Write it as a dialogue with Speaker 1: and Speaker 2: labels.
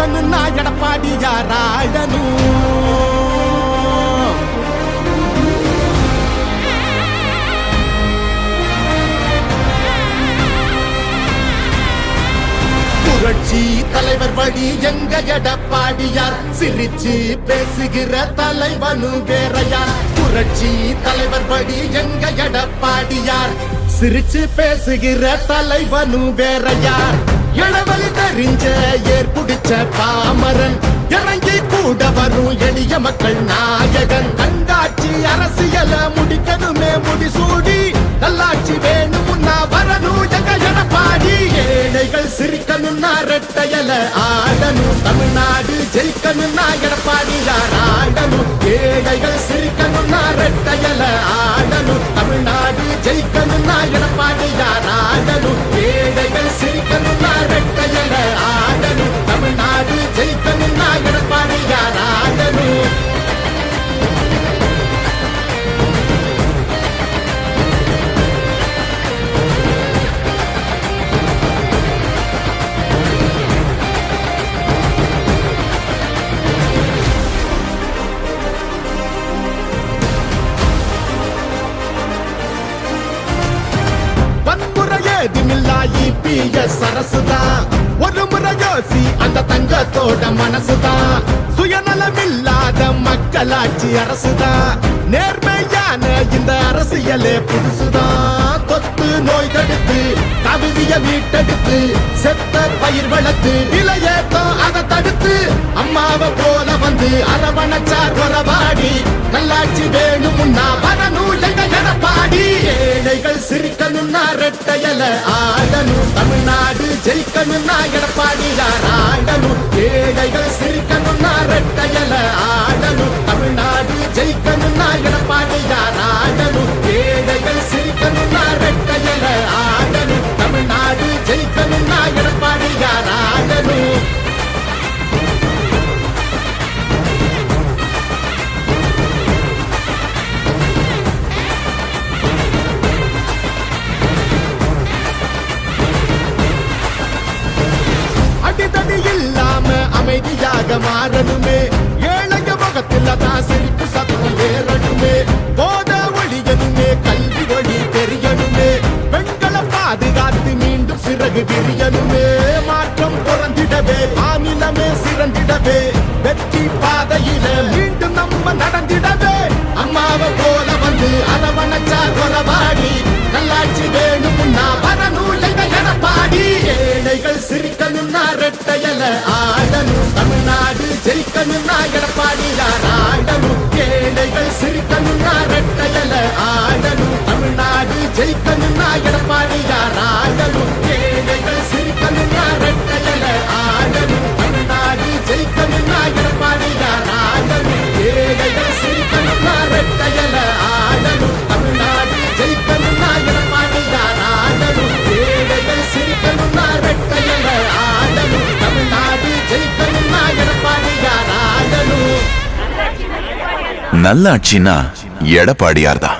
Speaker 1: ஜெயிக்கணும்னா எடப்பாடியார் ஆடணும். புரட்சி தலைவர் வழி எங்க எடப்பாடியார், சிரிச்சு பேசுகிற தலைவனு வேறையார். புரட்சி தலைவர் வழி எங்க எடப்பாடியார், சிரிச்சு பேசுகிற தலைவனு வேறையார். இளவலி தெரிஞ்ச ஏற்புடிச்ச பாமரன், இறங்கி கூட வரும் எளிய மக்கள் நாயகன். கண்டாட்சி அரசியல முடிக்கணுமே முடிசூடி, நல்லாட்சி வேணும்னா வரணும் எங்க எடப்பாடி. ஏழைகள் சிரிக்கணும்னா ரெட்டையல ஆடணும், தமிழ்நாடு ஜெயிக்கணும்னா எடப்பாடியார் ஆடணும். ஏழைகள் சிரிக்கணும்னா ரெட்டையல ஆடணும், தமிழ்நாடு ஜெயிக்கணும்னா எடப்பாடியார் ஆடணும். ஏழைகள் சிரிக்கணும்னா ரெட்டையல ஆடணும், தமிழ்நாடு ஜெயிக்கணும்னா எடப்பாடியார் ஆடணும். சரசுதான் ஒரு முறை யோசி, அந்த தங்கத்தோட மனசுதான். சுயநலமில்லாத மக்களாட்சி அரசுதான், நேர்மையான இந்த அரசியலே புதுசுதான். தொத்து நோய் தடுத்து கவிதைய மீட்டெடுத்து, செத்த பயிர் வளர்த்து இளையேத்தம் அதை தடுத்து, அம்மாவை போல வந்து அரவணைச்சார் வரவாடி. நல்லாட்சி வேணும்னா வரணும் எங்க எடப்பாடி. ஏழைகள் சிரிக்கணும்னா ரெட்டையல ஆடணும், தமிழ்நாடு ஜெயிக்கணும்னா எடப்பாடியார் ஆடணும். ஏழைகள் சிரிக்கணும்னா ரெட்டையல ஆடணும், தமிழ்நாடு ஜெயிக்கணும்னா எடப்பாடியார் ஆடணும். ஏழைகள் சிரிக்கணும்னா ரெட்டையல ஆடணும், தமிழ்நாடு ஜெயிக்கணும்னா எடப்பாடியார் ஆடணும். அடிதடி இல்லாம அமைதியாக மாறணுமே, ஏழைய முகத்தில் தான் சிரிப்பு சத்தம் ஏறணுமே. போத ஒழியணுமே, கல்வி வழி தெரியணுமே, பெண்களை பாதுகாத்து மீண்டும் சிறகு விரியணுமே. மாற்றம் புறந்திடவே, மாநிலமே சிறந்திடவே, வெற்றி பாதையில மீண்டும் நம்ம நடந்திடவே. அம்மாவை போல வந்து அரவணைச்சார் வரவாடி. நல்லாட்சி வேணும்னா வரணும் எங்க எடப்பாடி. ஏழைகள் சிரிக்கணும்னா ரெட்டையல ஆடணும், தமிழ்நாடு ஜெயிக்கணும்னா எடப்பாடியார் ஆடணும். ஏழைகள் சிரிக்கணும்னா ரெட்டையல ஆடணும், தமிழ்நாடு ஜெயிக்கணும்னா எடப்பாடியார் ஆடணும். ஏழைகள் சிரிக்கணும்னா ரெட்டையல ஆடணும், தமிழ்நாடு ஜெயிக்கணும்னா எடப்பாடியார் ஆடணும். ஏழைகள் சிரிக்கணும்னா ரெட்டையல ஆடணும், தமிழ்நாடு ஜெயிக்கணும்னா எடப்பாடியார் ஆடணும். ஏழைகள் சிரிக்கணும்னா ரெட்டையல ஆடணும், தமிழ்நாடு ஜெயிக்கணும்னா எடப்பாடியார் ஆடணும்.
Speaker 2: நல்லாட்சினா எடப்பாடியார் தான்.